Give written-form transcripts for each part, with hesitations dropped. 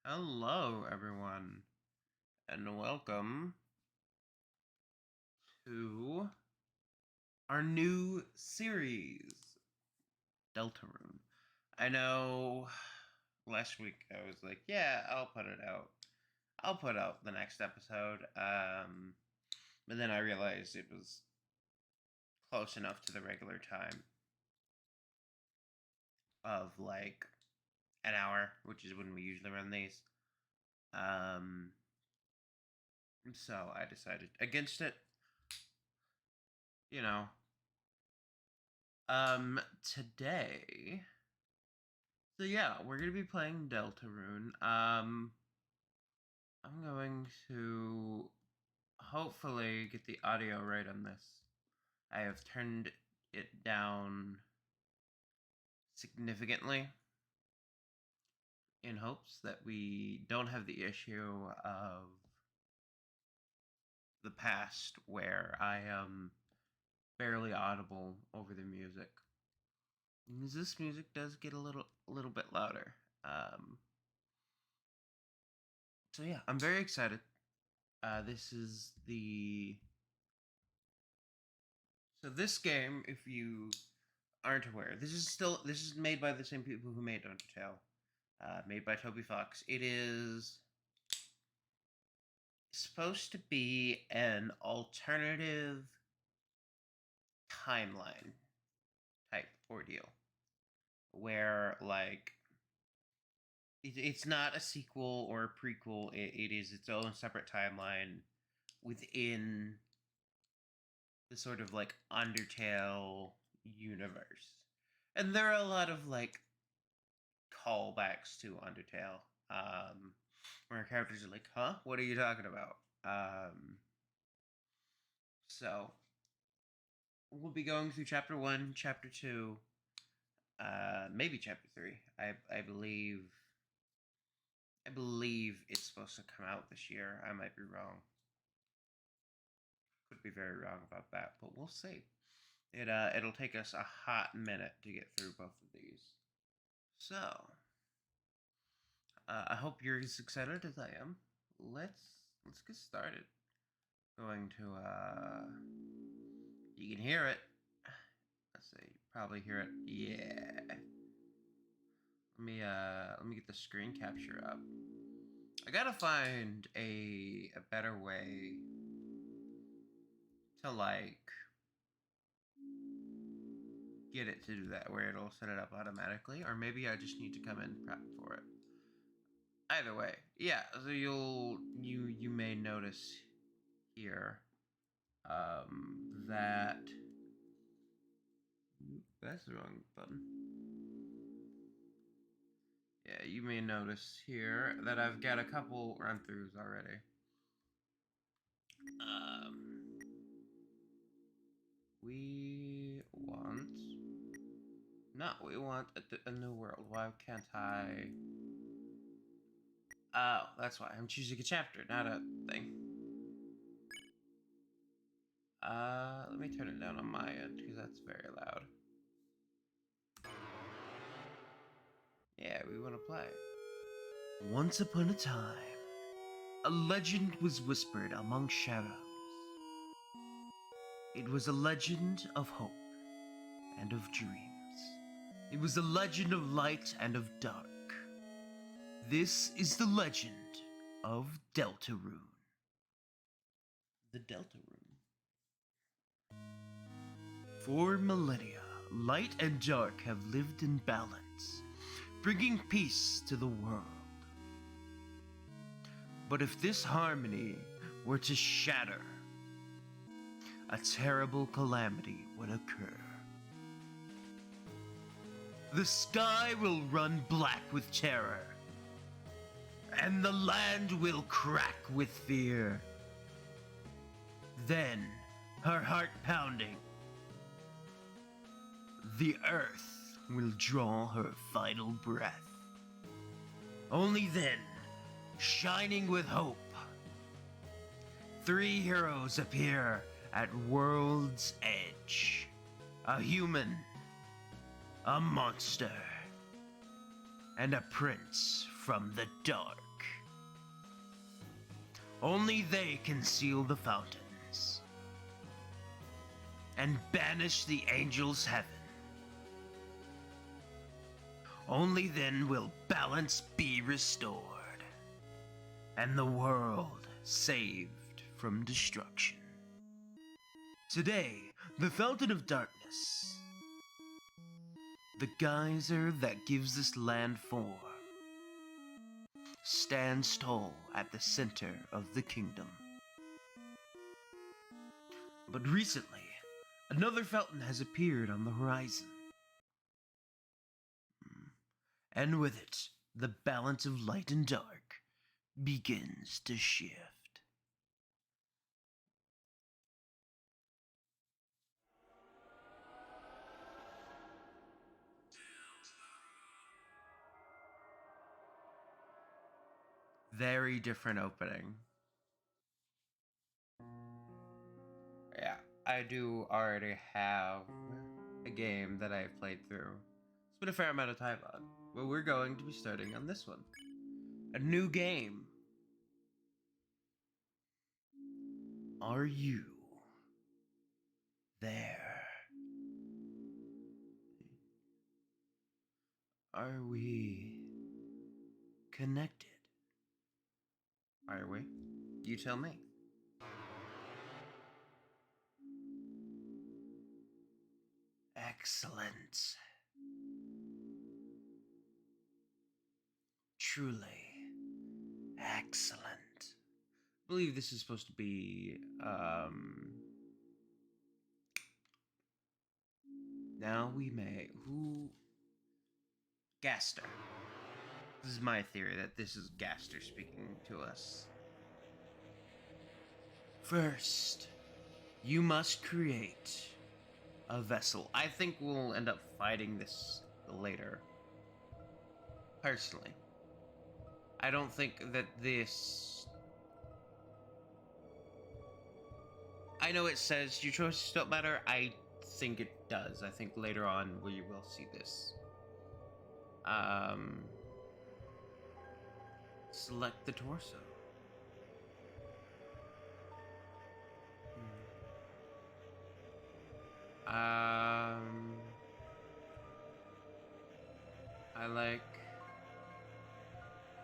Hello, everyone, and welcome to our new series, Deltarune. I know last week I was like, yeah, I'll put it out. I'll put out the next episode. But then I realized it was close enough to the regular time of like an hour, which is when we usually run these. Um, so I decided against it. You know, today. So yeah, we're gonna be playing Deltarune. I'm going to hopefully get the audio right on this. I have turned it down significantly in hopes that we don't have the issue of the past where I am barely audible over the music. Because this music does get a little bit louder. Um, so yeah, I'm very excited. This is this game, if you aren't aware, this is made by the same people who made Undertale, made by Toby Fox. It is supposed to be an alternative timeline type ordeal, where like it's not a sequel or a prequel. It is its own separate timeline within the sort of like Undertale universe. And there are a lot of like callbacks to Undertale, where characters are like, "Huh? What are you talking about?" So we'll be going through chapter 1, chapter 2, maybe chapter 3. I believe it's supposed to come out this year. I might be wrong. Could be very wrong about that, but we'll see. It'll take us a hot minute to get through both of these. So, I hope you're as excited as I am. Let's get started. Going to you can hear it. Let's see, probably hear it. Yeah. Let me get the screen capture up. I gotta find a better way to like get it to do that, where it'll set it up automatically, or maybe I just need to come in prep for it. Either way, yeah. So you may notice here that that's the wrong button. Yeah, you may notice here that I've got a couple run-throughs already. We want... No, we want a new world. Why can't I... Oh, that's why. I'm choosing a chapter, not a thing. Let me turn it down on my end, because that's very loud. Yeah, we want to play. Once upon a time, a legend was whispered among shadows. It was a legend of hope and of dreams. It was a legend of light and of dark. This is the legend of Deltarune. The Deltarune. For millennia, light and dark have lived in balance, bringing peace to the world. But if this harmony were to shatter, a terrible calamity would occur. The sky will run black with terror, and the land will crack with fear. Then, her heart pounding, the earth will draw her final breath. Only then, shining with hope, three heroes appear at World's Edge. A human, a monster, and a prince from the dark. Only they can seal the fountains and banish the angels' heaven. Only then will balance be restored and the world saved from destruction. Today, the Fountain of Darkness, the geyser that gives this land form, stands tall at the center of the kingdom. But recently, another fountain has appeared on the horizon. And with it, the balance of light and dark begins to shift. Very different opening. Yeah, I do already have a game that I've played through. It's been a fair amount of time on. But we're going to be starting on this one. A new game. Are you there? Are we connected? Are we? You tell me. Excellent. Truly excellent. I believe this is supposed to be, now we may. Who? Gaster. This is my theory that this is Gaster speaking to us. First, you must create a vessel. I think we'll end up fighting this later. Personally. I don't think that this... I know it says your choices don't matter. I think it does. I think later on we will see this. Select the torso.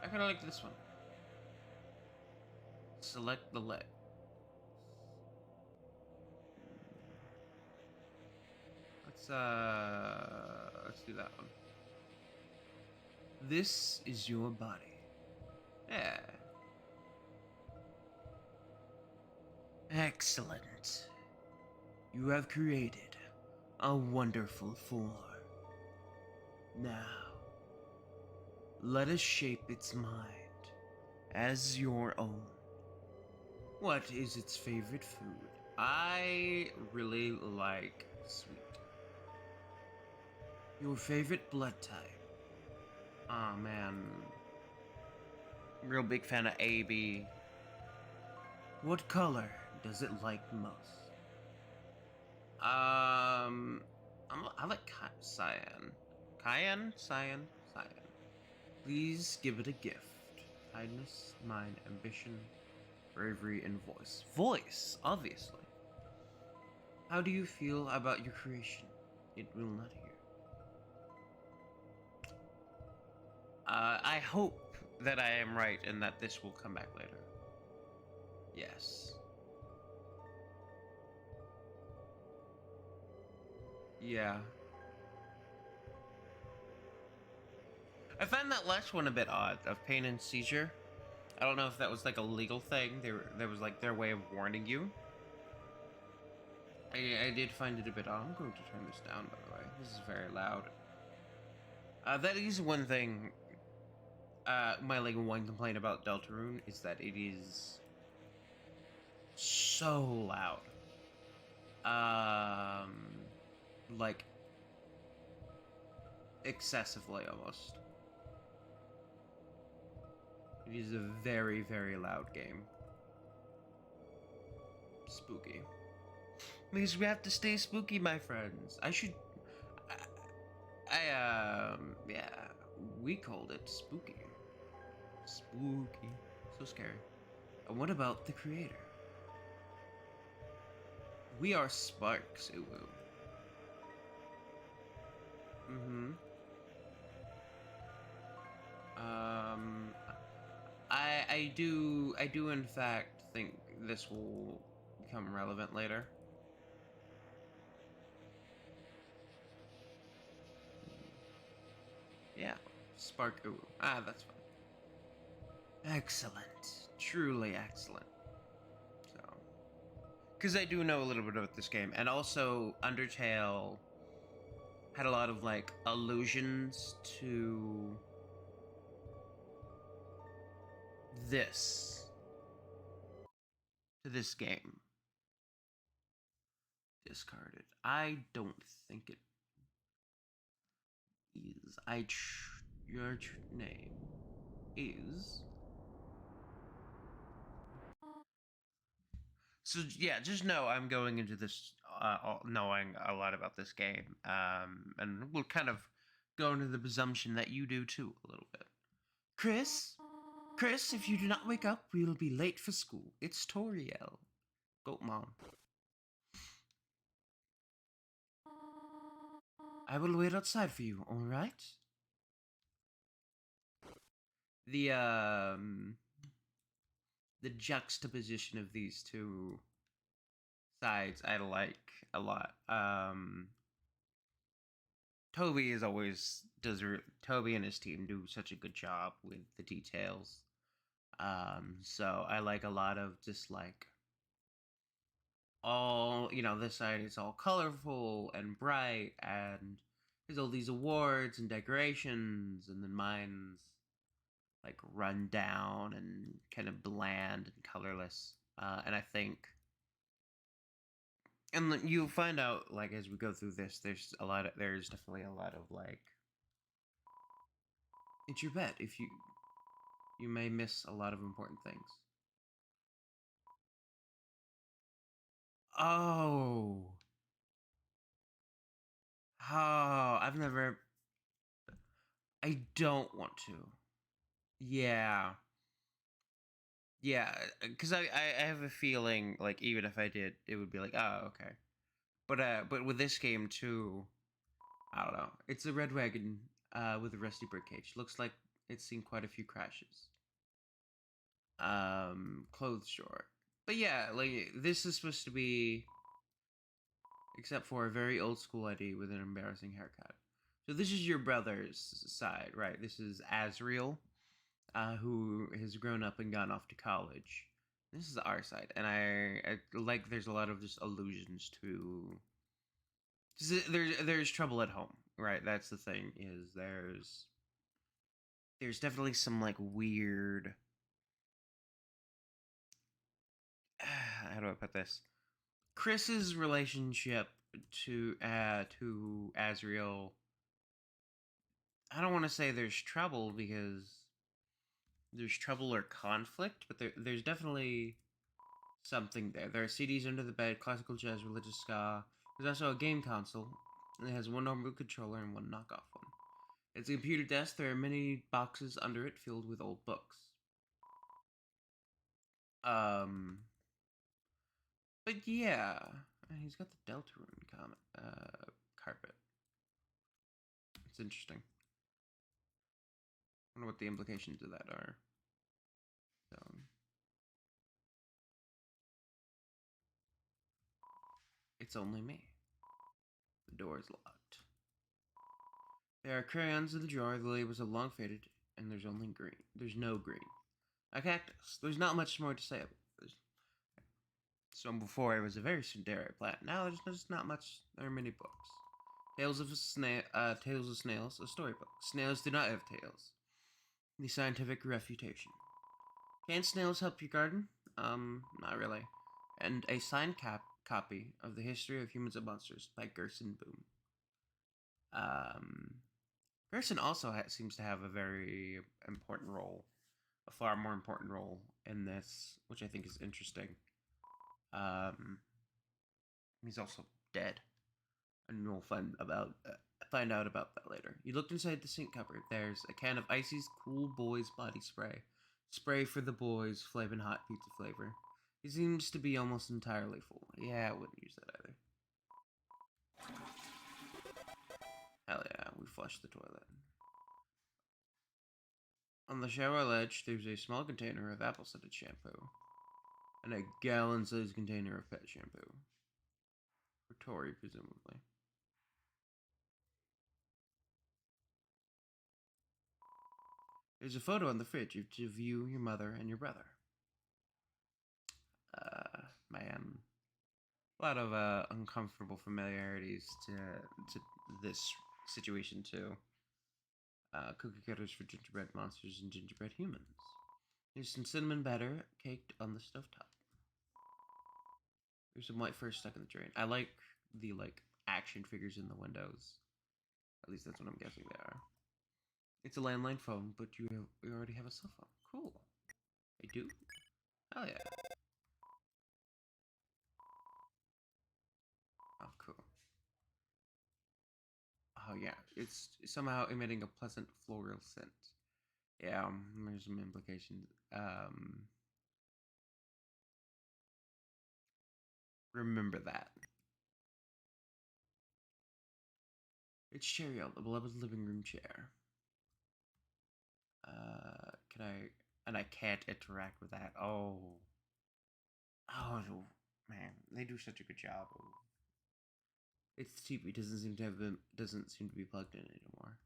I kind of like this one. Select the leg. Let's do that one. This is your body. Yeah. Excellent. You have created a wonderful form. Now, let us shape its mind as your own. What is its favorite food? I really like sweet. Your favorite blood type? Aw, man. Real big fan of AB. What color does it like most? I like cyan. Cyan? Cyan? Cyan. Please give it a gift. Kindness, mind, ambition, bravery, and voice. Voice, obviously. How do you feel about your creation? It will not hear. I hope that I am right and that this will come back later. Yes. Yeah. I found that last one a bit odd, of pain and seizure. I don't know if that was like a legal thing. There was like their way of warning you. I did find it a bit odd. I'm going to turn this down, by the way. This is very loud. That is one thing. My like one complaint about Deltarune is that it is so loud. Like excessively almost. It is a very, very loud game. Spooky. Because we have to stay spooky, my friends. Yeah, we called it spooky. Spooky. So scary. And what about the creator? We are sparks, Uwu. Mm-hmm. Um, I do in fact think this will become relevant later. Yeah, spark. Uwu. That's fine. Excellent, truly excellent. So, because I do know a little bit about this game, and also Undertale had a lot of like allusions this to this game. Discarded. I don't think it is. Your name is. So yeah, just know I'm going into this knowing a lot about this game, and we'll kind of go into the presumption that you do too a little bit. Chris, Chris, if you do not wake up, we will be late for school. It's Toriel. Go, Mom. I will wait outside for you. All right. The um, the juxtaposition of these two sides I like a lot. Toby is always does Toby and his team do such a good job with the details. So I like a lot of just like all this side is all colorful and bright, and there's all these awards and decorations, and then mine's like run down and kind of bland and colorless. And I think, and you'll find out like as we go through this, there's definitely a lot of like, it's your bet if you may miss a lot of important things. Oh, oh, I've never. I don't want to. Yeah, yeah, because I have a feeling like even if I did, it would be like, oh, okay. But with this game too, I don't know. It's a red wagon with a rusty birdcage. Looks like it's seen quite a few crashes. Clothes store. But yeah, like this is supposed to be, except for a very old school ID with an embarrassing haircut. So this is your brother's side, right? This is Azriel, who has grown up and gone off to college. This is our side, and I like. There's a lot of just allusions to. There's trouble at home, right? That's the thing. Is there's definitely some like weird. How do I put this? Chris's relationship to Azriel. I don't want to say there's trouble because there's trouble or conflict, but there's definitely something there. There are CDs under the bed, classical jazz, religious ska. There's also a game console, and it has one normal controller and one knockoff one. It's a computer desk. There are many boxes under it filled with old books. Um, but yeah, he's got the Deltarune carpet. It's interesting. I wonder what the implications of that are. So, it's only me. The door is locked. There are crayons in the drawer. The labels are long faded, and there's only green. There's no green. A cactus. There's not much more to say about this. So before it was a very tsundere plant. Now there's just not much. There are many books. Tales of Snails, a storybook. Snails do not have tails. The scientific refutation. Can snails help your garden? Not really. And a signed copy of The History of Humans and Monsters by Gerson Boom. Um, Gerson also seems to have a very important role, a far more important role in this, which I think is interesting. Um, he's also dead, and we'll find out about that later. You looked inside the sink cupboard. There's a can of Icy's Cool Boys body spray, Spray for the boys, flaming hot pizza flavor. He seems to be almost entirely full. Yeah, I wouldn't use that either. Hell yeah, we flushed the toilet. On the shower ledge, there's a small container of apple-scented shampoo and a gallon-sized container of pet shampoo. For Tori, presumably. There's a photo on the fridge of you, your mother, and your brother. Man. A lot of uncomfortable familiarities to this situation, too. Cookie cutters for gingerbread monsters and gingerbread humans. There's some cinnamon batter caked on the stovetop. There's some white fur stuck in the drain. I like the action figures in the windows. At least that's what I'm guessing they are. It's a landline phone, but you already have a cell phone. Cool. I do? Hell yeah. Oh, cool. Oh yeah, it's somehow emitting a pleasant floral scent. Yeah, there's some implications. Remember that. It's Cheryl, the beloved living room chair. Can I? And I can't interact with that. Oh. Oh, man, they do such a good job. Its TV doesn't seem to be plugged in anymore.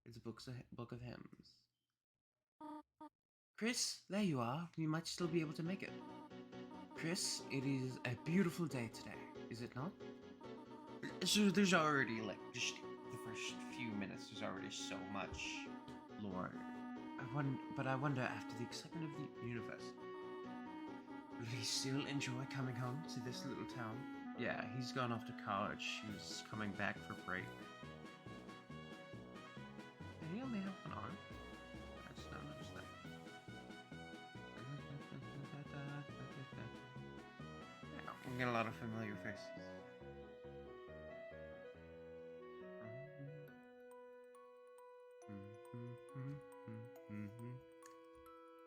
It's a book of hymns. Chris, there you are. We might still be able to make it. Chris, it is a beautiful day today, is it not? So there's already just the first few minutes. There's already so much lore. But I wonder after the excitement of the universe, will he still enjoy coming home to this little town? Yeah, he's gone off to college. He's coming back for break. And he only have one arm. I just not noticed that. Yeah, we get a lot of familiar faces.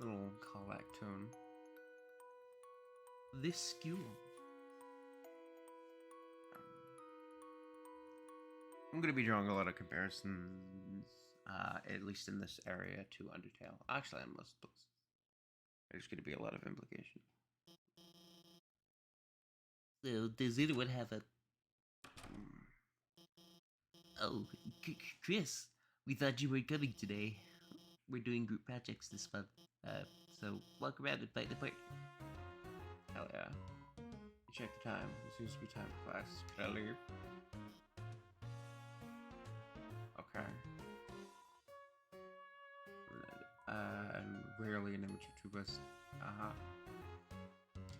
Little callback tone. This school. I'm gonna be drawing a lot of comparisons, at least in this area, to Undertale. Actually, on most books, there's gonna be a lot of implication. So, does anyone have a? Oh, Chris, we thought you were coming today. We're doing group projects this month, so walk around and find the party. Hell yeah. You check the time. It seems to be time for class. Can I leave? Okay. And rarely an image of Tubas. Uh-huh.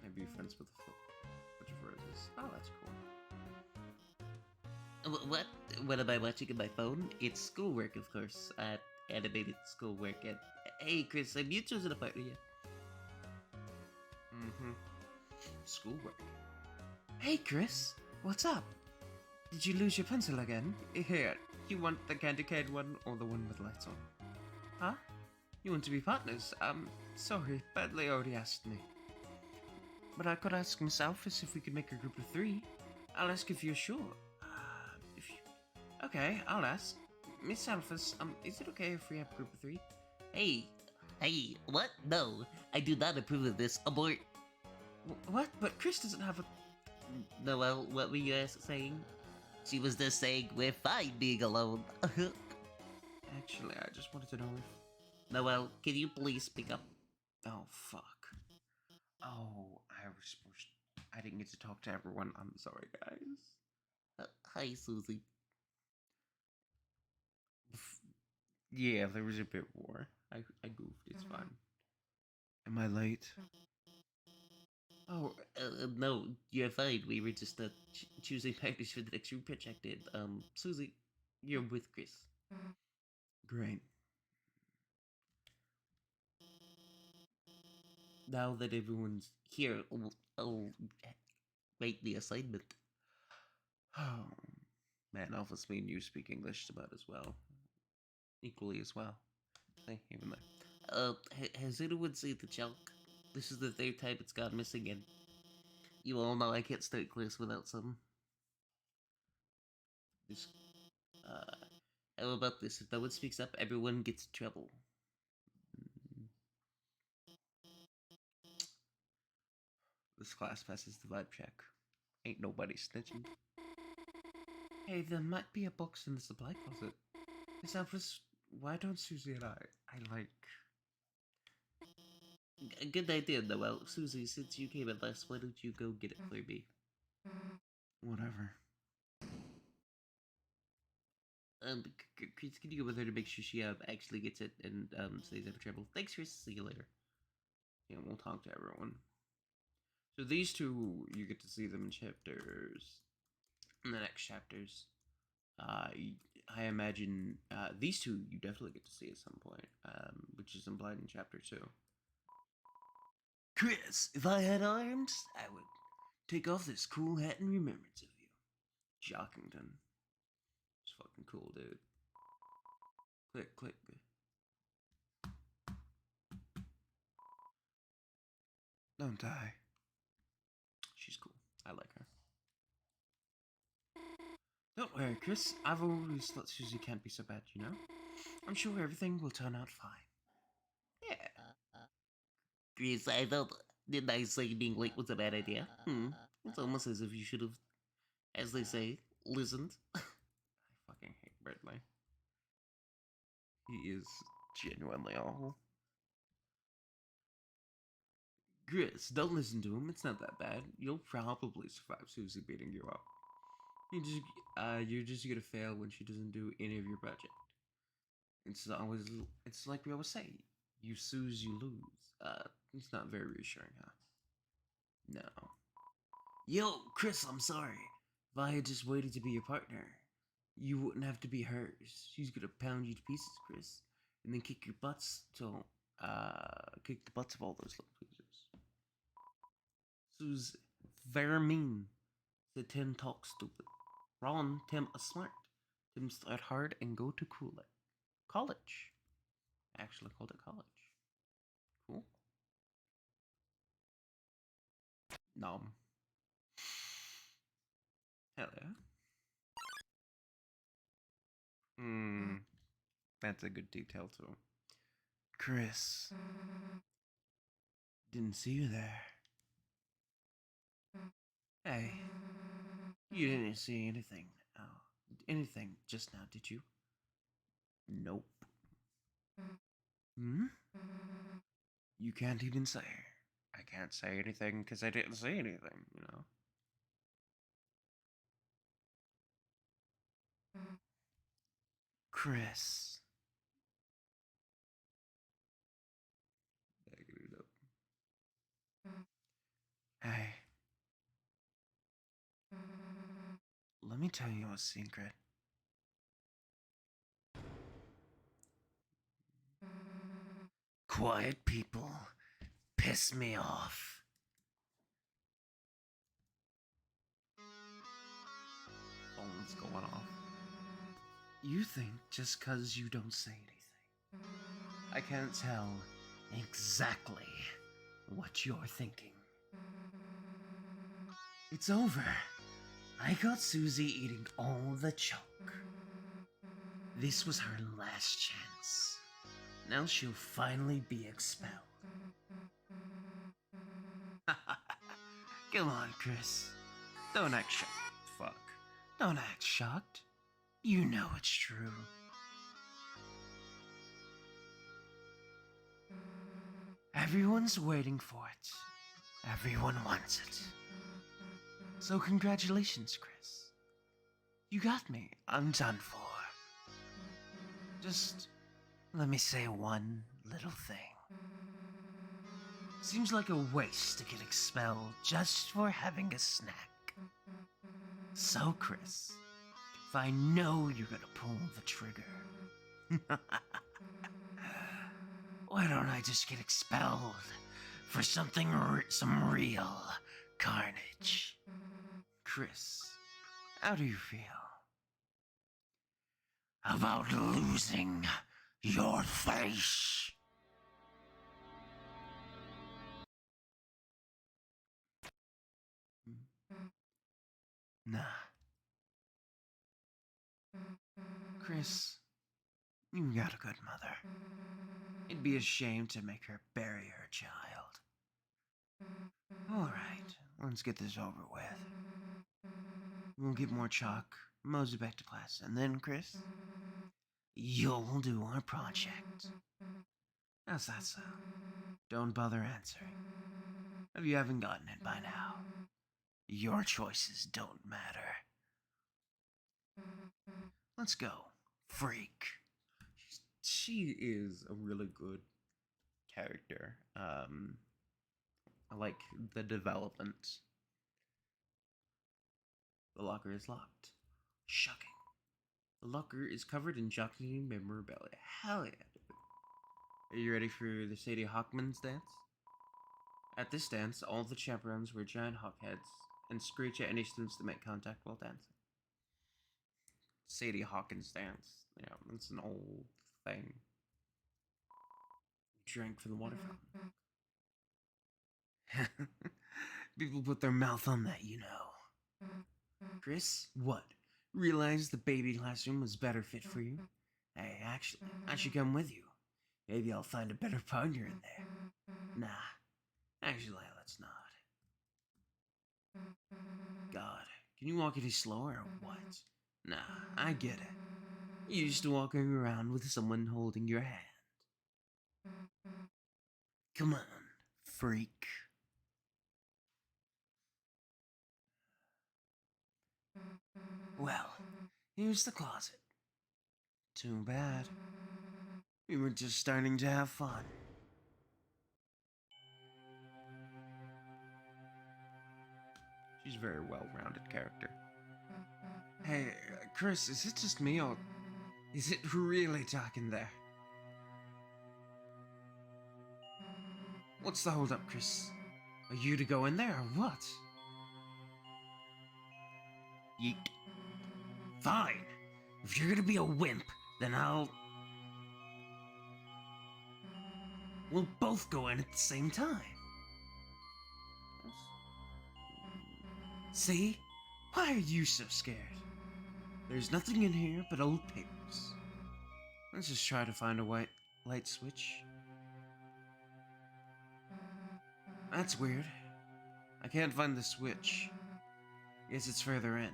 Maybe friends with a bunch of roses. Oh, that's cool. What? What am I watching on my phone? It's schoolwork, of course. Animated schoolwork. And hey, Chris, have you chosen a partner yet? Mm-hmm. Schoolwork. Hey, Chris, what's up? Did you lose your pencil again? Here, you want the candy cane one or the one with lights on? Huh? You want to be partners? Sorry, Bentley already asked me. But I could ask Miss Alphys if we could make a group of 3. I'll ask if you're sure. Okay, I'll ask. Miss Alphys, is it okay if we have a group of 3? Hey, what? No, I do not approve of this. Abort. What? But Chris doesn't have a... Noelle, what were you saying? She was just saying we're fine being alone. Actually, I just wanted to know if... Noelle, can you please speak up? Oh, fuck. Oh, I didn't get to talk to everyone. I'm sorry, guys. Hi, Susie. Yeah, there was a bit more. I goofed. It's fine. Am I late? Oh, no, you're fine. We were just choosing partners for the next room project. And, Susie, you're with Chris. Great. Now that everyone's Here, I'll write the assignment. oh man, Alphys, me and you speak English about as well, equally as well. Even though. Has anyone seen the junk? This is the third time it's gone missing, and you all know I can't start class without some. This, uh, how about this? If no one speaks up, everyone gets in trouble. This class passes the vibe check. Ain't nobody snitching. Hey, there might be a box in the supply closet. Is that why don't Susie and I like... Good idea, Noel. Susie, since you came in last, why don't you go get it for me? Whatever. Chris, can you go with her to make sure she actually gets it and stays out of trouble? Thanks, Chris. See you later. Yeah, we'll talk to everyone. So these two, you get to see them in chapters. In the next chapters. I imagine these two you definitely get to see at some point, which is implied in chapter 2. Chris, if I had arms, I would take off this cool hat in remembrance of you. Jockington. It's fucking cool, dude. Click, click. Don't die. She's cool. I like her. Don't worry, Chris. I've always thought Susie can't be so bad, you know? I'm sure everything will turn out fine. Yeah. Chris, I thought, didn't I say being late was a bad idea? It's almost as if you should have, as they say, listened. I fucking hate Bradley. He is genuinely awful. Chris, don't listen to him. It's not that bad. You'll probably survive Susie beating you up. You're just gonna fail when she doesn't do any of your project. It's like we always say, you snooze, you lose. It's not very reassuring, huh? No. Yo, Chris, I'm sorry. If I had just waited to be your partner, you wouldn't have to be hers. She's gonna pound you to pieces, Chris, and then kick your butts till, kick the butts of all those little losers. Sue's very mean. The Tim talks stupid. Ron, Tim is smart. Tim start hard and go to college. Actually called it college. Cool. Nom. Hell yeah. That's a good detail too. Chris. Didn't see you there. Hey. You didn't see anything. Anything just now, did you? Nope. Hmm? You can't even say. I can't say anything because I didn't say anything, you know? Chris. Backing it up. Hey. Let me tell you a secret. Quiet people piss me off. Phone's going off. You think just 'cause you don't say anything, I can't tell exactly what you're thinking. It's over. I got Susie eating all the junk. This was her last chance. Now she'll finally be expelled. Come on, Chris. Don't act shocked. Fuck. Don't act shocked. You know it's true. Everyone's waiting for it. Everyone wants it. So congratulations, Chris. You got me. I'm done for. Just let me say one little thing. Seems like a waste to get expelled just for having a snack. So, Chris, if I know you're gonna pull the trigger, why don't I just get expelled for some real carnage? Chris, how do you feel about losing Your face! Nah. Chris, you got a good mother. It'd be a shame to make her bury her child. Alright, let's get this over with. We'll get more chalk, mosey back to class, and then, Chris, you'll do our project. How's that sound? Don't bother answering. If you haven't gotten it by now, your choices don't matter. Let's go, freak. She is a really good character. I like the development. The locker is locked. Shocking. The locker is covered in chocolatey memorabilia. Hell yeah. Are you ready for the Sadie Hawkman's dance? At this dance, all the chaperones wear giant hawk heads and screech at any students that make contact while dancing. Sadie Hawkins dance. Yeah, that's an old thing. Drank from the water fountain. People put their mouth on that, you know. Chris, what? Realized the baby classroom was better fit for you? Hey, actually, I should come with you. Maybe I'll find a better partner in there. Nah, actually, let's not. God, can you walk any slower or what? Nah, I get it. You used to walking around with someone holding your hand. Come on, freak. Well, here's the closet. Too bad. We were just starting to have fun. She's a very well-rounded character. Hey, Chris, is it just me or is it really dark in there? What's the hold-up, Chris? Are you to go in there or what? Yeet. Fine. If you're gonna be a wimp, then we'll both go in at the same time. See? Why are you so scared? There's nothing in here but old papers. Let's just try to find a white light switch. That's weird. I can't find the switch. Guess it's further in.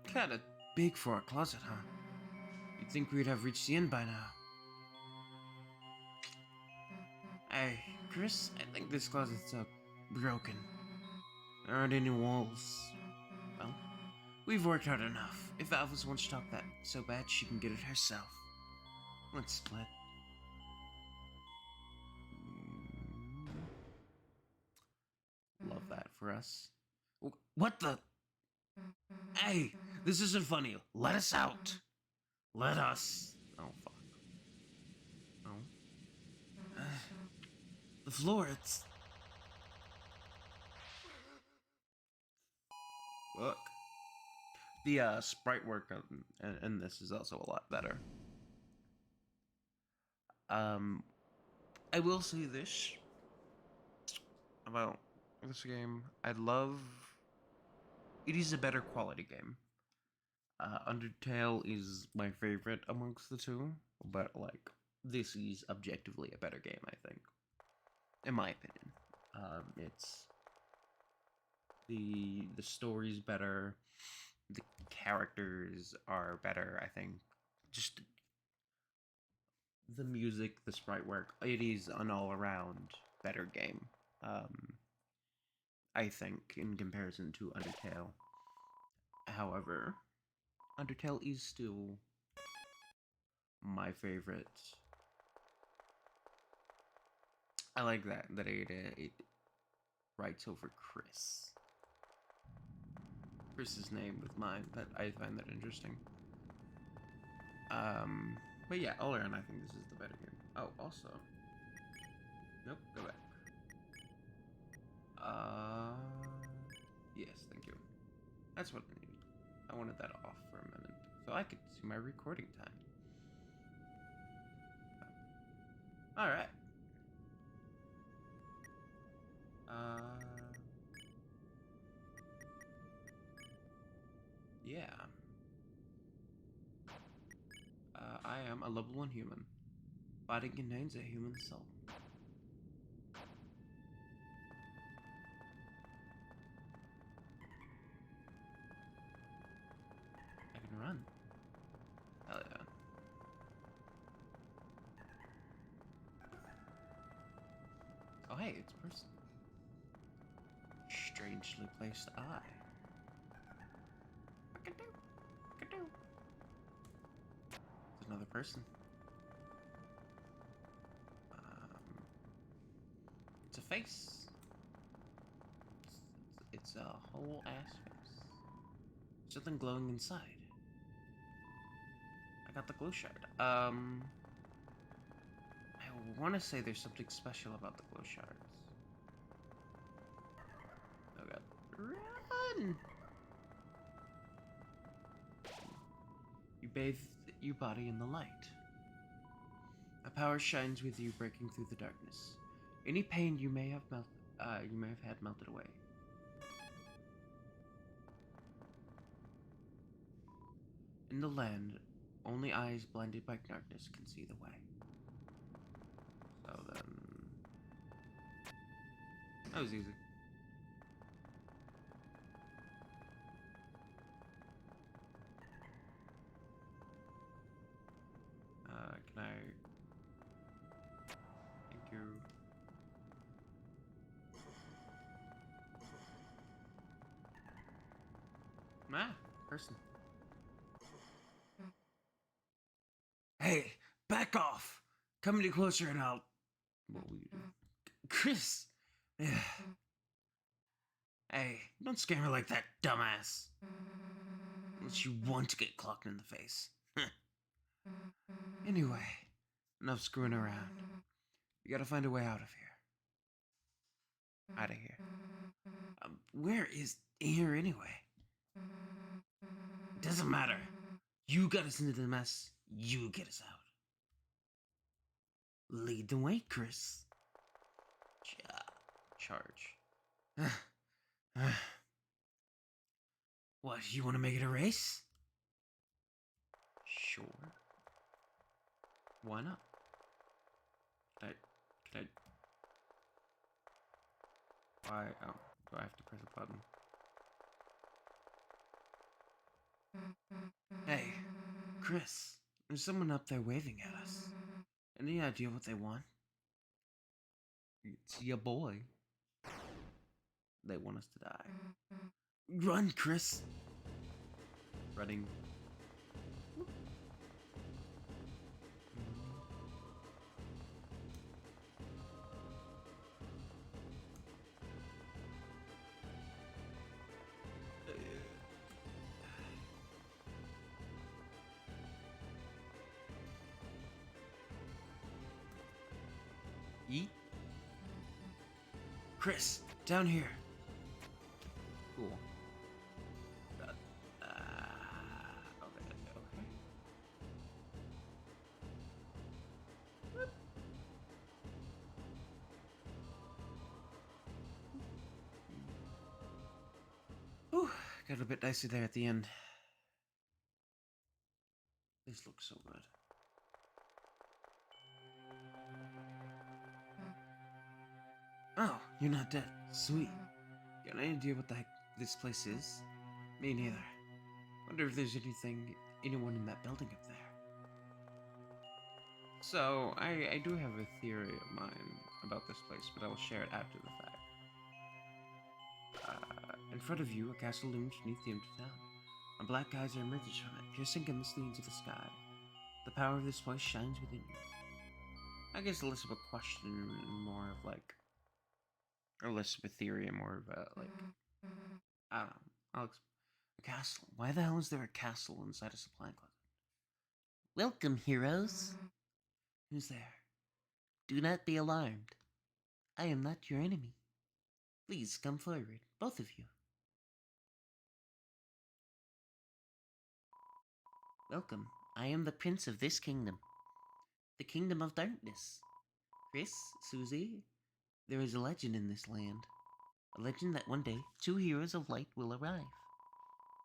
Kinda big for a closet, huh? You'd think we'd have reached the end by now. Hey, Chris, I think this closet's broken. There aren't any walls. Well, we've worked hard enough. If Alphys wants to talk that so bad, she can get it herself. Let's split. Love that for us. What the? Hey, this isn't funny. Let us out. Let us. Oh, fuck. Oh. The floor, it's... Look. The sprite work in this is also a lot better. I will say this about this game. It is a better quality game. Undertale is my favorite amongst the two, but like this is objectively a better game, I think, in my opinion. It's the story's better, the characters are better. I think just the music, the sprite work. It is an all-around better game. I think in comparison to Undertale. However, Undertale is still my favorite. I like that it writes over Chris. Chris's name with mine, but I find that interesting. But yeah, all around, I think this is the better game. Oh, also, nope, go back. Yes, thank you. That's what I needed. I wanted that off for a minute. so I could see my recording time. Alright. Yeah. I am a level 1 human. Body contains a human soul. I can run. Hell yeah. Oh hey, it's a person. Strangely placed eye. It's another person. It's a face. It's a whole ass face. Something glowing inside. I got the glow shard. I want to say there's something special about the glow shards. Oh god. Run! You bathe your body in the light. A power shines with you, breaking through the darkness. Any pain you may have had melted away. In the land, only eyes blinded by darkness can see the way. So then, that was easy. Can I? Thank you. Ah, person. Hey, back off! Come any closer and I'll... What will you do? Chris! Hey, don't scare me like that, dumbass. Unless you want to get clocked in the face. Anyway, enough screwing around. You gotta find a way out of here. Out of here. Where is here anyway? Doesn't matter. You got us into the mess. You get us out. Lead the way, Chris. Charge. What, you want to make it a race? Sure. Why not? Can I... Why? Oh, do I have to press a button? Hey, Chris, there's someone up there waving at us. Any idea what they want? It's your boy. They want us to die. Run, Chris! Running. Yeet. Chris, down here. Cool. Okay. Whew, got a bit dicey there at the end. This looks so good. Oh, you're not dead. Sweet. Got any idea what the heck this place is? Me neither. Wonder if there's anyone in that building up there. So, I do have a theory of mine about this place, but I will share it after the fact. In front of you, a castle looms beneath the empty town. A black geyser emerges from it, piercing endlessly into the sky. The power of this place shines within you. I guess less of a question and more of like... Or less of a theory and more of a, like... I don't know. A castle. Why the hell is there a castle inside a supply closet? Welcome, heroes. Who's there? Do not be alarmed. I am not your enemy. Please come forward, both of you. Welcome. I am the prince of this kingdom. The kingdom of darkness. Chris, Susie, there is a legend in this land. A legend that one day 2 heroes of light will arrive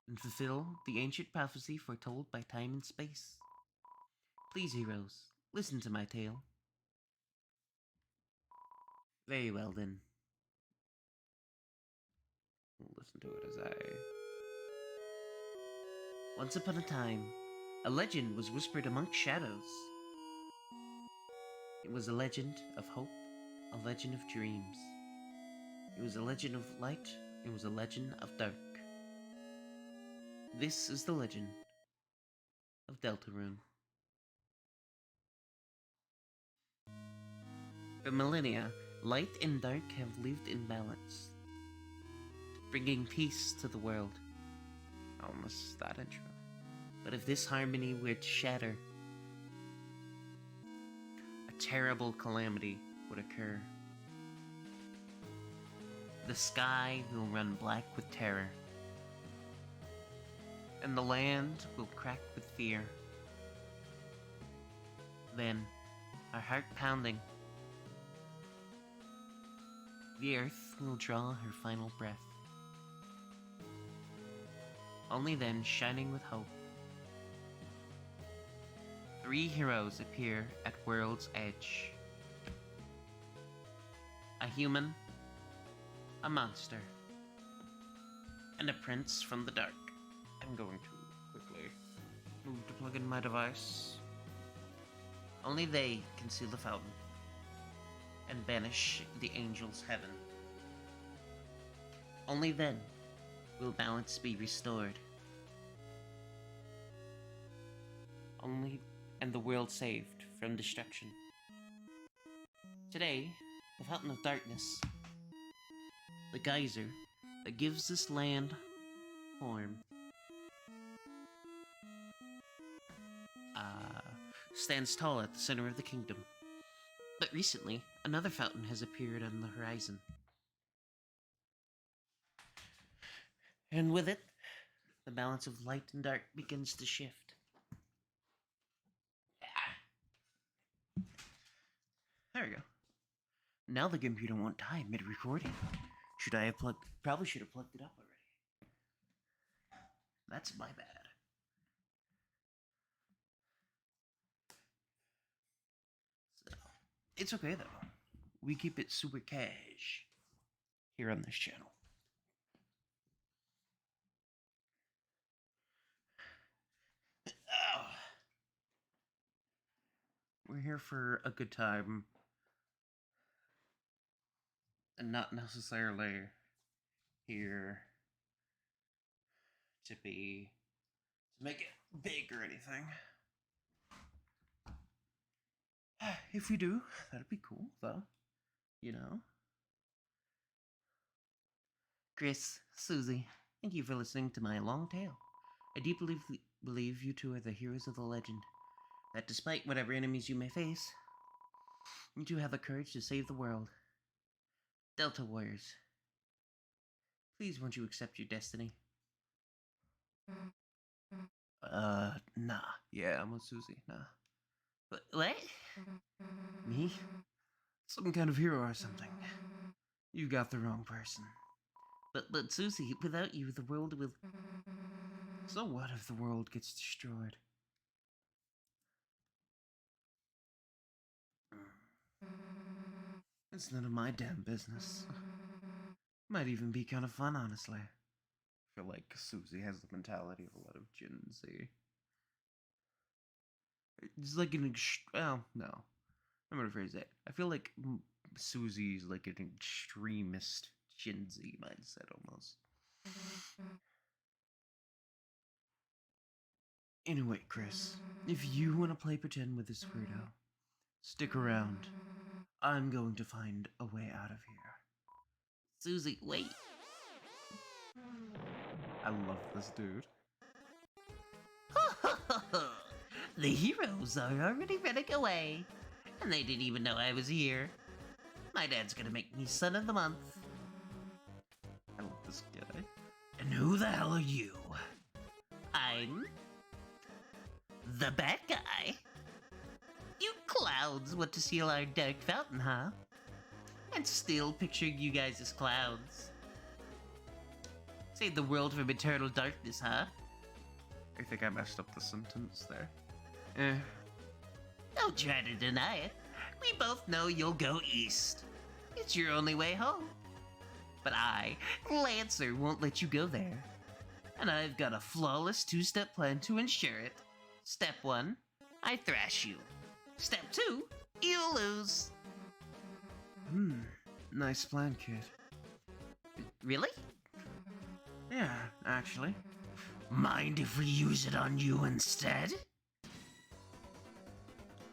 and fulfill the ancient prophecy foretold by time and space. Please, heroes, listen to my tale. Very well, then. We'll listen to it as I... Once upon a time, a legend was whispered amongst shadows. It was a legend of hope, a legend of dreams. It was a legend of light, it was a legend of dark. This is the legend of Deltarune. For millennia, light and dark have lived in balance, bringing peace to the world. Almost that intro. But if this harmony were to shatter, a terrible calamity would occur. The sky will run black with terror, and the land will crack with fear. Then, our heart pounding, the earth will draw her final breath. Only then, shining with hope, 3 heroes appear at world's edge. A human, a monster, and a prince from the dark. I'm going to quickly move to plug in my device. Only they can seal the fountain and banish the angels' heaven. Only then will balance be restored. And the world saved from destruction. Today, the Fountain of Darkness, the geyser that gives this land form, stands tall at the center of the kingdom. But recently, another fountain has appeared on the horizon. And with it, the balance of light and dark begins to shift. There we go. Now the computer won't die mid-recording. Should I have probably should have plugged it up already. That's my bad. So, it's okay though. We keep it super cash here on this channel. Oh. We're here for a good time. And not necessarily here to make it big or anything. If we do, that'd be cool, though. You know? Chris, Susie, thank you for listening to my long tale. I deeply believe you two are the heroes of the legend. That despite whatever enemies you may face, you two have the courage to save the world. Delta Warriors, please won't you accept your destiny? Nah. Yeah, I'm with Susie. Nah. But what? Me? Some kind of hero or something. You got the wrong person. But Susie, without you, the world will... So what if the world gets destroyed? It's none of my damn business. Might even be kind of fun, honestly. I feel like Susie has the mentality of a lot of Gen Z. It's like well, no. I'm gonna phrase it. I feel like Susie's like an extremist Gen Z mindset almost. Anyway, Chris, if you want to play pretend with this weirdo, stick around. I'm going to find a way out of here. Susie, wait. I love this dude. The heroes are already running away, and they didn't even know I was here. My dad's gonna make me son of the month. I love this guy. And who the hell are you? I'm the bad guy. You clouds want to steal our dark fountain, huh? And still picturing you guys as clouds. Save the world from eternal darkness, huh? I think I messed up the sentence there. Eh. Don't try to deny it. We both know you'll go east. It's your only way home. But I, Lancer, won't let you go there. And I've got a flawless two-step plan to ensure it. Step 1, I thrash you. Step 2, you lose. Nice plan, kid. Really? Yeah, actually. Mind if we use it on you instead?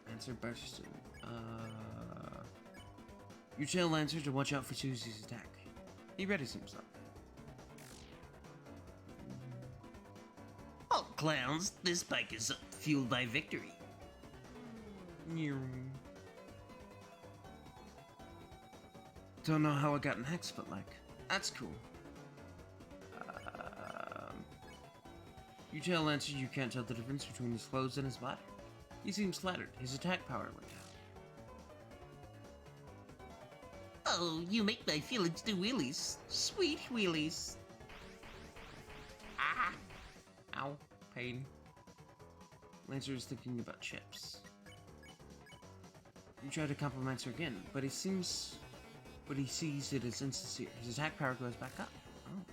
Lancer bursting. You tell Lancer to watch out for Susie's attack. He readies himself. Oh, clowns, this bike is fueled by victory. Don't know how it got next, but like, that's cool. You tell Lancer you can't tell the difference between his clothes and his body. He seems flattered. His attack power went down. Oh, you make my feelings do wheelies. Sweet wheelies. Ah! Ow. Pain. Lancer is thinking about chips. You try to compliment her again, but he sees it as insincere. His attack power goes back up. Oh, no.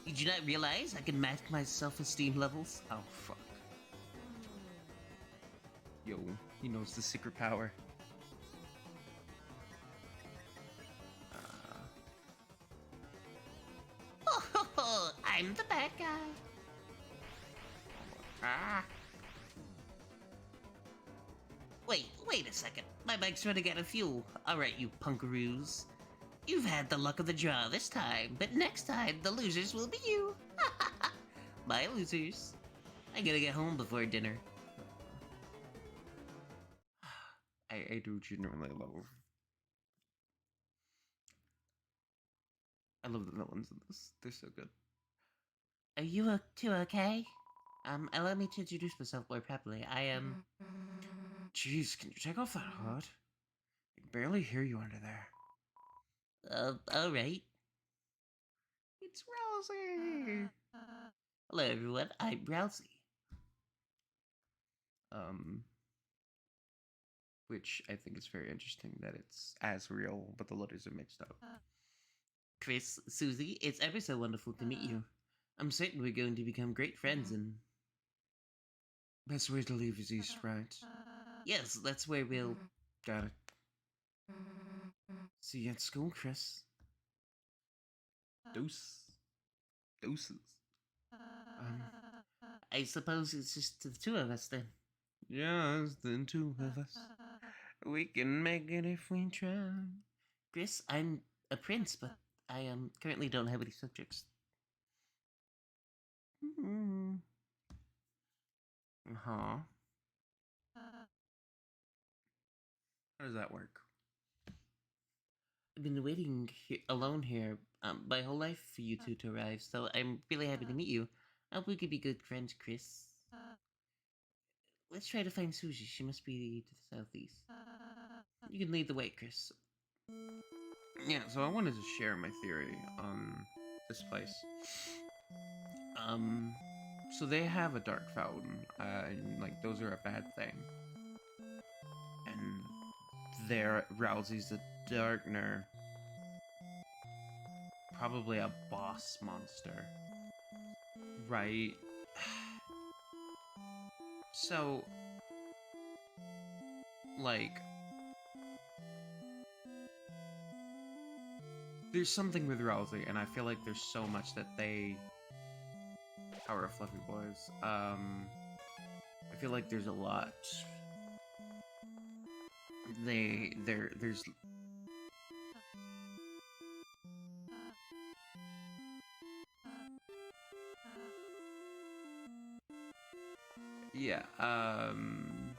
Did you not realize I can mask my self-esteem levels? Oh, fuck. Yo, he knows the secret power. Oh, I'm the bad guy. Ah! Wait a second. My bike's running out of fuel. Alright, you punkaroos. You've had the luck of the draw this time, but next time, the losers will be you. Bye, losers. I gotta get home before dinner. I do genuinely love... I love the villains in this. They're so good. Are you two okay? Allow me to introduce myself more properly. I am... Jeez, can you take off that hood? I can barely hear you under there. Alright. It's Rousey! Hello, everyone. I'm Rousey. Which I think is very interesting that it's as real, but the letters are mixed up. Chris, Susie, it's ever so wonderful to meet you. I'm certain we're going to become great friends and... Best way to leave is east, right? Yes, that's where we'll... Got it. See you at school, Chris. Deuces. I suppose it's just the two of us then. Yeah, it's the two of us. We can make it if we try. Chris, I'm a prince, but I currently don't have any subjects. Huh? How does that work? I've been waiting alone here my whole life for you two to arrive, so I'm really happy to meet you. I hope we could be good friends, Chris. Let's try to find Susie. She must be to the southeast. You can lead the way, Chris. Yeah, so I wanted to share my theory on this place. So they have a dark fountain, and like those are a bad thing. And there, Rousey's the Darkner, probably a boss monster, right? So, like, there's something with Rousey, and I feel like there's so much that they... Power of Fluffy Boys. I feel like there's a lot. There's... Yeah, I'm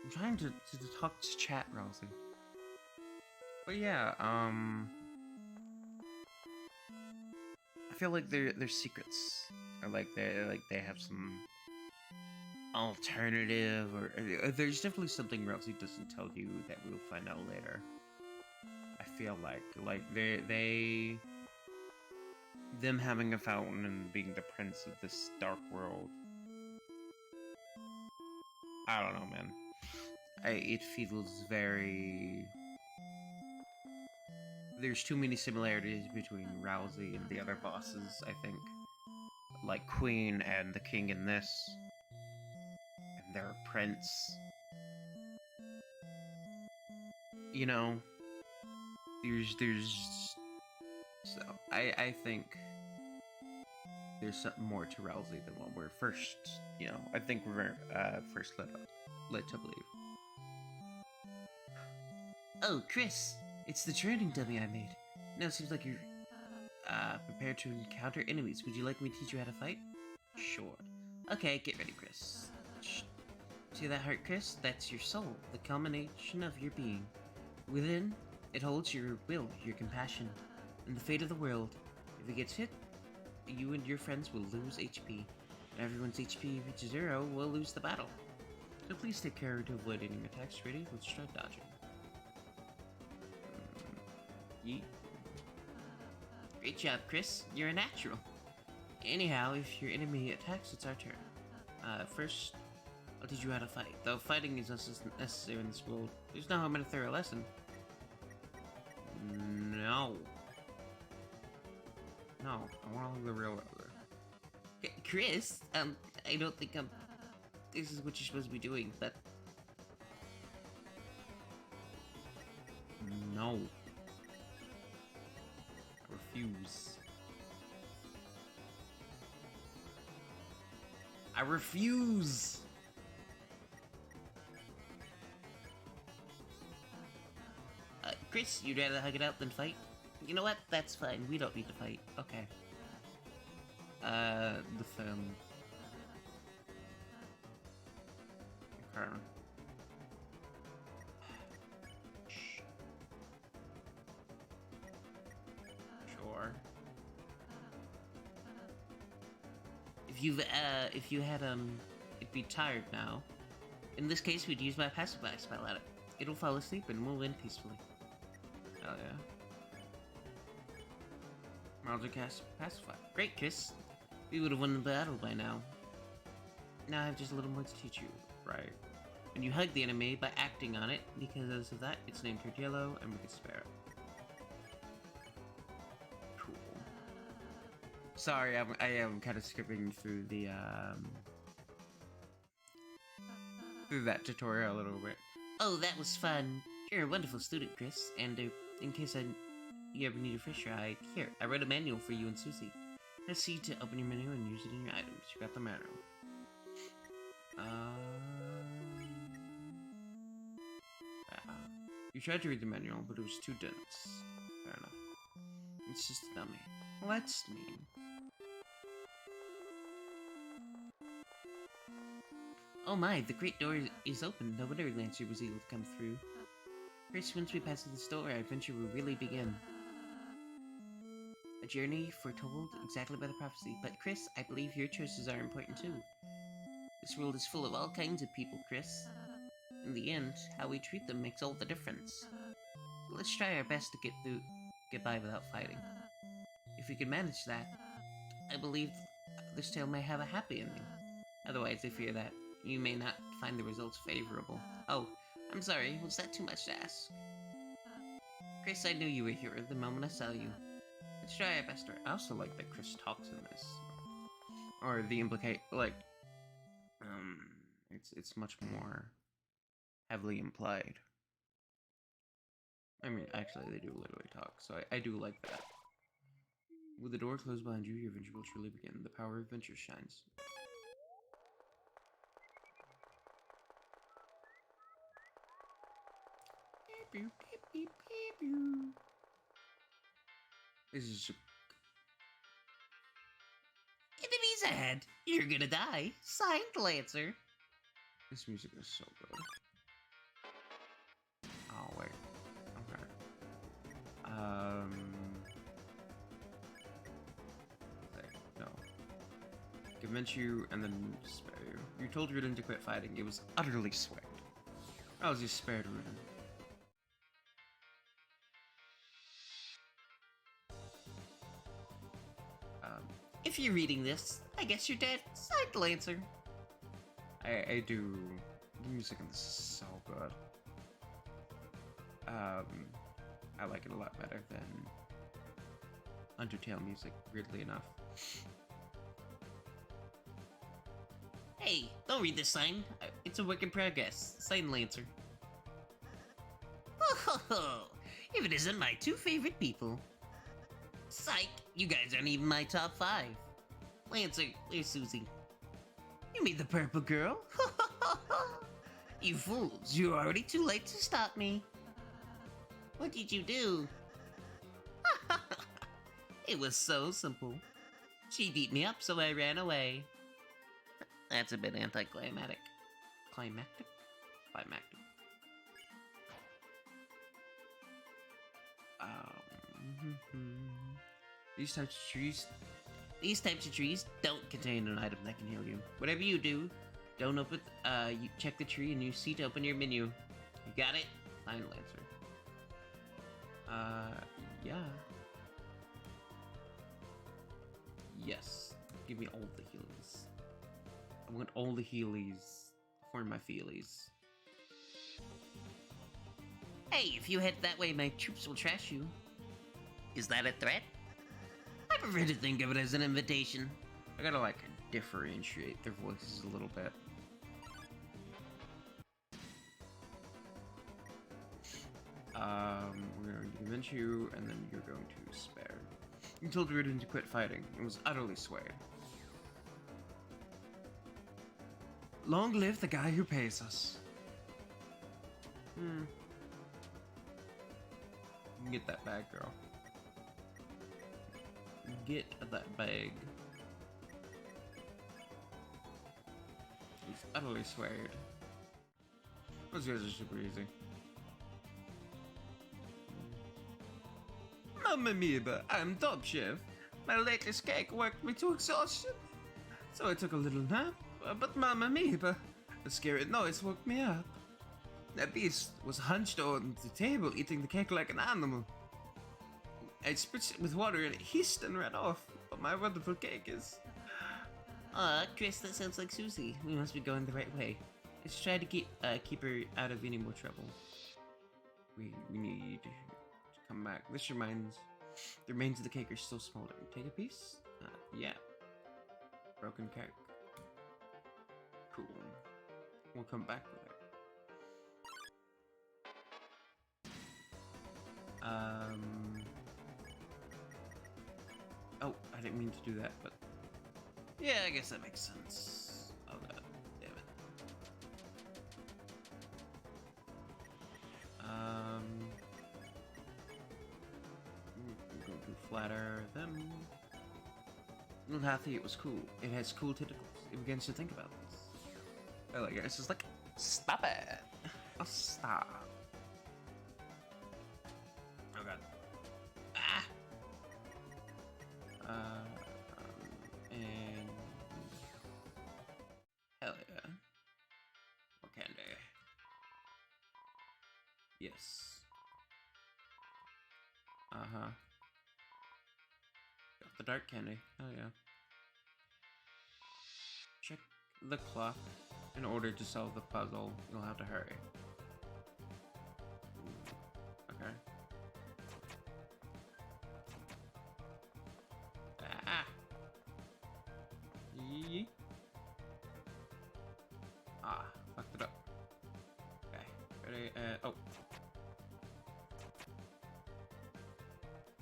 trying to talk to chat, Rousey. But yeah, I feel like there's secrets or they have some alternative, or there's definitely something Rousey doesn't tell you that we'll find out later. I feel like them having a fountain and being the prince of this dark world. I don't know, man. It feels very. There's too many similarities between Rousey and the other bosses, I think. Like Queen and the King in this. And their prince. You know, there's so I think there's something more to Rousey than what we're first, I think we're first led to believe. Oh, Chris, it's the training dummy I made. Now it seems like you're prepared to encounter enemies. Would you like me to teach you how to fight? Sure. Okay, get ready, Chris. Shh. See that heart, Chris? That's your soul, the culmination of your being. Within, it holds your will, your compassion, and the fate of the world. If it gets hit, you and your friends will lose HP. When everyone's HP reaches 0, we'll lose the battle. So please take care to avoid any attacks. Ready? Let's try dodging. Yeet. Great job, Chris. You're a natural. Anyhow, if your enemy attacks, it's our turn. First, I'll teach you how to fight. Though fighting is necessary in this world, there's no harm in a thorough lesson. No. No, I want the real leather. Chris, I don't think this is what you're supposed to be doing, but... No. I refuse. I refuse! Chris, you'd rather hug it out than fight? You know what? That's fine. We don't need to fight. Okay. The film. Okay. Sure. If you had, it'd be tired now. In this case, we'd use my pacify spell at it. It'll fall asleep and we'll win peacefully. Hell yeah. Magic cast pacify. Great, Chris. We would have won the battle by now. Now I have just a little more to teach you. Right. When you hug the enemy by acting on it, because of that, its name turned yellow and we can spare it. Cool. Sorry, I am kind of skipping through through that tutorial a little bit. Oh, that was fun. You're a wonderful student, Chris. And in case you ever need a refresher, here, I wrote a manual for you and Susie. Press C to open your menu and use it in your items. You got the manual. You tried to read the manual, but it was too dense. Fair enough. It's just a dummy. Well, that's mean. Oh my, the great door is open. No wonder Lancer was able to come through. Chris, once we pass through this door, our adventure will really begin. A journey foretold exactly by the prophecy. But Chris, I believe your choices are important too. This world is full of all kinds of people, Chris. In the end, how we treat them makes all the difference. So let's try our best to get by without fighting. If we can manage that, I believe this tale may have a happy ending. Otherwise, I fear that you may not find the results favorable. Oh, I'm sorry, was that too much to ask? Chris, I knew you were here the moment I saw you. Let's try our best. I also like that Chris talks in this. Or the it's much more heavily implied. I mean, actually, they do literally talk, so I do like that. With the door closed behind you, your adventure will truly begin. The power of adventure shines. This is Enemies ahead! You're gonna die! Signed, Lancer! this music is so good. Oh wait. Okay. No. convince you, and then spare you. You told Rudin to quit fighting. It was utterly swayed. I was just spared Rudin. If you're reading this, I guess you're dead. Signed, Lancer. I do. The music in this is so good. I like it a lot better than Undertale music, weirdly enough. Hey, don't read this sign. It's a work in progress. Sign, Lancer. Oh, if it isn't my two favorite people. Psych, you guys aren't even my top 5. Lancer, where's Susie? You made the purple girl? You fools, you're already too late to stop me. What did you do? It was so simple. She beat me up, so I ran away. That's a bit anticlimactic. Climactic? Climactic. These types of trees. These types of trees don't contain an item that can heal you. Whatever you do, don't open. You check the tree and you see to open your menu. You got it? Fine, Lancer. Yeah. Yes. Give me all the healies. I want all the healies for my feelies. Hey, if you head that way, my troops will trash you. Is that a threat? I prefer to think of it as an invitation. I gotta like differentiate their voices a little bit. We're going to convince you, and then you're going to spare. You told Rudin to quit fighting. It was utterly swayed. Long live the guy who pays us. You can get that bag, girl. Get that bag. He's utterly swayed. Those guys are super easy. Mamma mia, I'm top chef. My latest cake worked me to exhaustion. So I took a little nap, but mamma mia, a scary noise woke me up. That beast was hunched on the table, eating the cake like an animal. I spritzed it with water and it hissed and ran off, but my wonderful cake is... Chris, that sounds like Susie. We must be going the right way. Let's try to keep her out of any more trouble. We need to come back. This reminds... The remains of the cake are still smoldering. Take a piece? Yeah. Broken cake. Cool. We'll come back with it. Oh, I didn't mean to do that, but... Yeah, I guess that makes sense. Oh god, damn it. I'm going to flatter them. Little Hathy, it was cool. It has cool tentacles. It begins to think about this. I like it. It's just like, stop it. Oh, stop. Oh god. Ah! And... Hell yeah. More candy. Yes. Uh-huh. Got the dark candy. Hell yeah. Check the clock. In order to solve the puzzle, you'll have to hurry. Okay. Ah! Yee. Ah, fucked it up. Okay, ready, oh.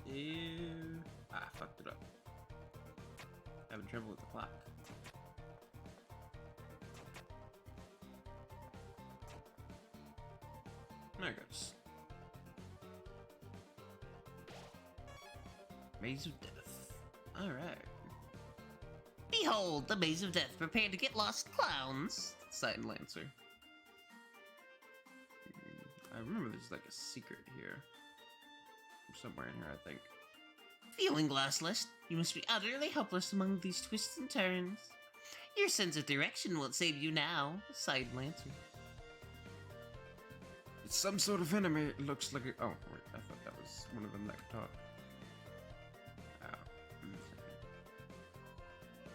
Ew. Ah, fucked it up. Having trouble with the clock. There it goes. Maze of Death. Alright. Behold, the Maze of Death. Prepare to get lost, clowns. Signed, Lancer. I remember there's like a secret here. Somewhere in here, I think. Feeling glassless, you must be utterly helpless among these twists and turns. Your sense of direction won't save you now, sighed Lancer. It's some sort of enemy. It looks like a... Oh, wait, I thought that was one of them that could talk.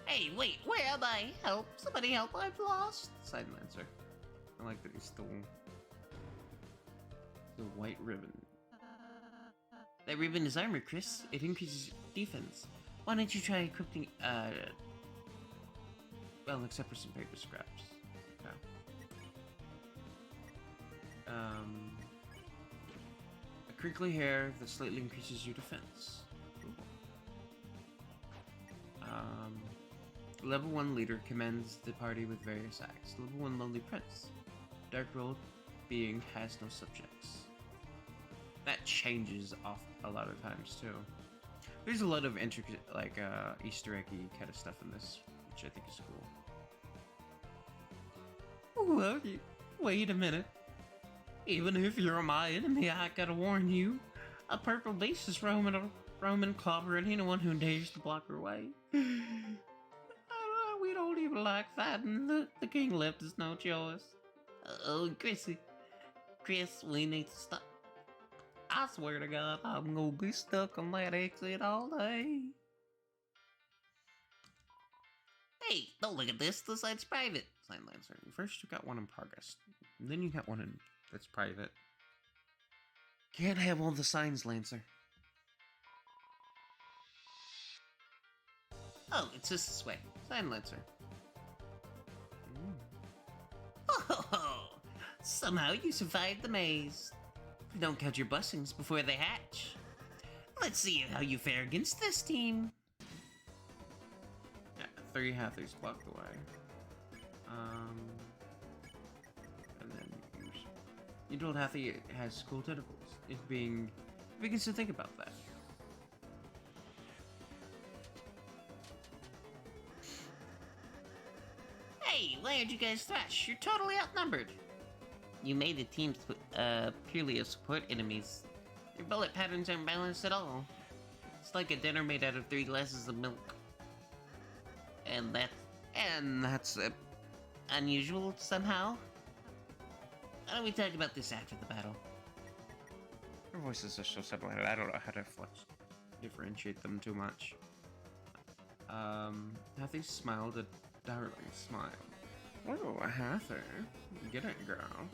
Hey, wait, where am I? Help, somebody help, I've lost. Sighed Lancer. I like that he stole the white ribbon. That ribbon is armor, Chris. It increases defense. Why don't you try equipping, well, except for some paper scraps. Okay. A crinkly hair that slightly increases your defense. Level 1 leader commands the party with various acts. Level 1 lonely prince. Dark World being has no subjects. That changes off a lot of times too. There's a lot of intricate, like, Easter eggy kind of stuff in this, which I think is cool. Well, wait a minute. Even if you're my enemy, I gotta warn you. A purple beast is roaming clobbering anyone who dares to block her way. We don't even like fighting. The king left us no choice. Oh, Chris, we need to stop. I swear to God, I'm gonna be stuck on that exit all day. Hey, don't look at this. The site's private. Sign Lancer. First you got one in progress. And then you got one in that's private. Can't have all the signs, Lancer. Oh, it's just this way. Sign Lancer. Oh, somehow you survived the maze. Don't count your blessings before they hatch. Let's see how you fare against this team. Yeah, 3 Hathors blocked away. And then you told Hathy it has cool tentacles. It begins to think about that. Hey, why aren't you guys thrash? You're totally outnumbered. You made the team purely of support enemies. Your bullet patterns aren't balanced at all. It's like a dinner made out of 3 glasses of milk. And that's unusual somehow. Why don't we talk about this after the battle? Her voices are so separated. I don't know how to differentiate them too much. Hathy smiled a darling smile. Oh, Hather, get it, girl.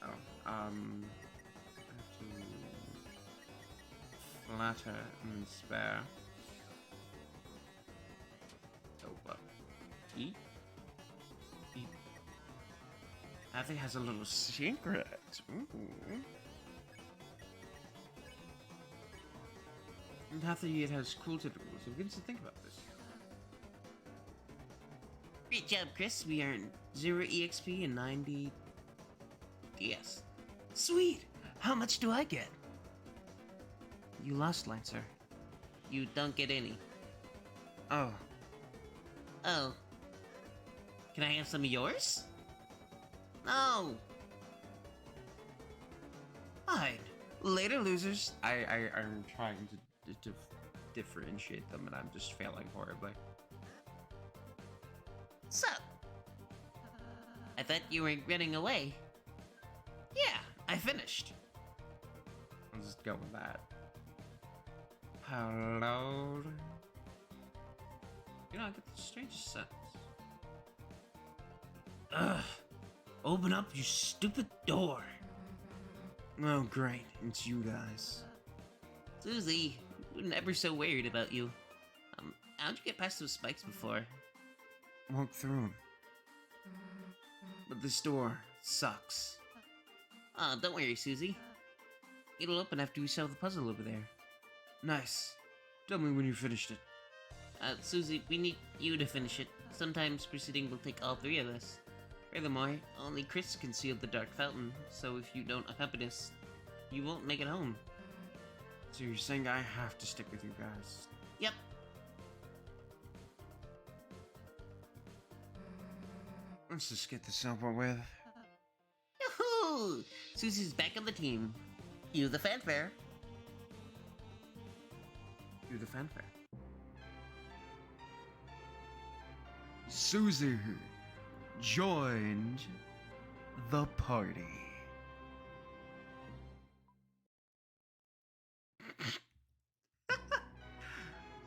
Oh, I have to flatter and spare. Oh, but eat. Hathy has a little secret. Ooh. And Hathy, it has cool tentacles. So begins to think about this. Great job, Chris. We earned 0 EXP and 90 DS. Sweet! How much do I get? You lost, Lancer. You don't get any. Oh. Oh. Can I have some of yours? No! Fine. Later, losers. I'm trying to differentiate them, and I'm just failing horribly. So, I thought you were running away. Yeah, I finished. I'll just go with that. Hello? You know, I get the strangest sense. Ugh. Open up, you stupid door. Oh, great. It's you guys. Susie, we're never so worried about you. How'd you get past those spikes before? Walk through them. But this door sucks. Oh, don't worry, Susie. It'll open after we solve the puzzle over there. Nice. Tell me when you finished it. Susie, we need you to finish it. Sometimes proceeding will take all 3 of us. Furthermore, only Chris can seal the Dark Fountain, so if you don't accompany us, you won't make it home. So you're saying I have to stick with you guys? Yep. Let's just get this over with. Yahoo! Susie's back on the team. Cue the fanfare. Do the fanfare. Susie joined the party.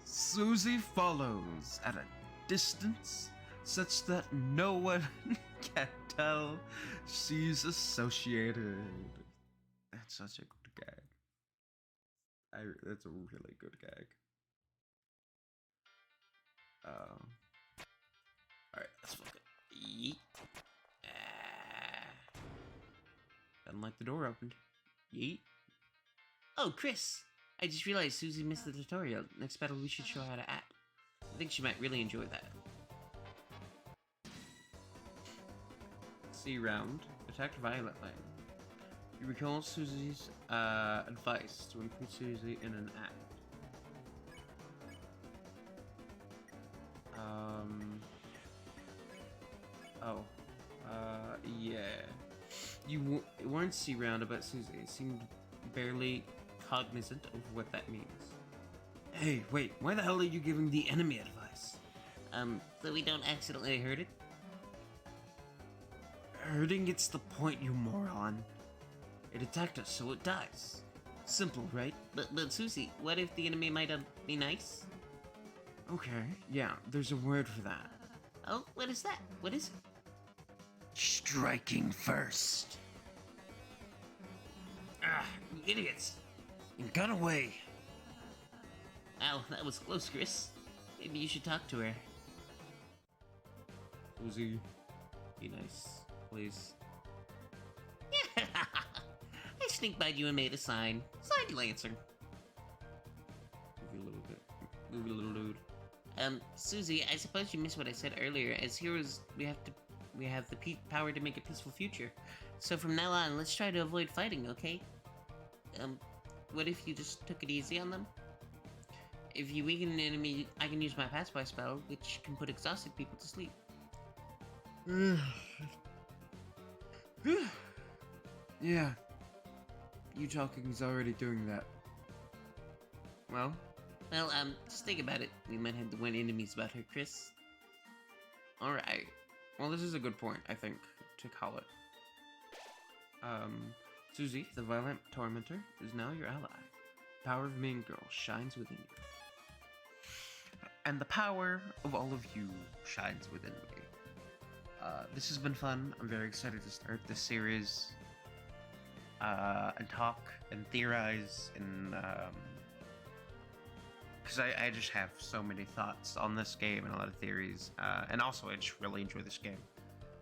Susie follows at a distance such that no one can tell she's associated. That's such a good gag. That's a really good gag. Alright, let's fuck it. Yeet. Doesn't like the door opened. Yeet. Oh, Chris! I just realized Susie missed the tutorial. Next battle, we should show her how to act. I think she might really enjoy that. C round. Attacked violently. You recall Susie's advice to include Susie in an act. Yeah. You weren't C round about Susie. It seemed barely cognizant of what that means. Hey, wait, why the hell are you giving the enemy advice? So we don't accidentally hurt it? Hurting gets the point, you moron. It attacked us, so it dies. Simple, right? But Susie, what if the enemy might be nice? Okay, yeah, there's a word for that. Oh, what is that? What is it? Striking first. Ah, you idiots! And got away. Ow, that was close, Chris. Maybe you should talk to her. Susie, be nice, please. I sneaked by you and made a sign. Signed Lancer. Move you a little bit. Move you, little dude. Susie, I suppose you missed what I said earlier. As heroes, we have the power to make a peaceful future. So from now on, let's try to avoid fighting, okay? What if you just took it easy on them? If you weaken an enemy, I can use my pass by spell, which can put exhausted people to sleep. Yeah. You talking is already doing that. Well, Just think about it. We might have to win enemies about her, Chris. alright. Well, this is a good point, I think, to call it. Susie, the violent tormentor, is now your ally. Power of Mean Girl shines within you. And the power of all of you shines within me. This has been fun. I'm very excited to start this series and talk and theorize and because I just have so many thoughts on this game and a lot of theories, and also I just really enjoy this game.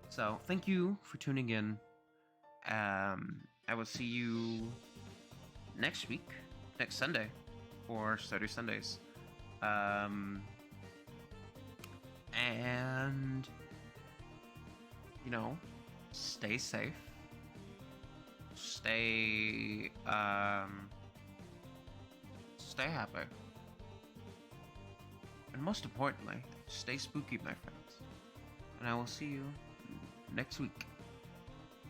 So thank you for tuning in. I will see you next week, next Sunday, for Starter Sundays. And you know, stay safe. Stay happy. And most importantly, stay spooky, my friends. And I will see you next week.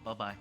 Bye-bye.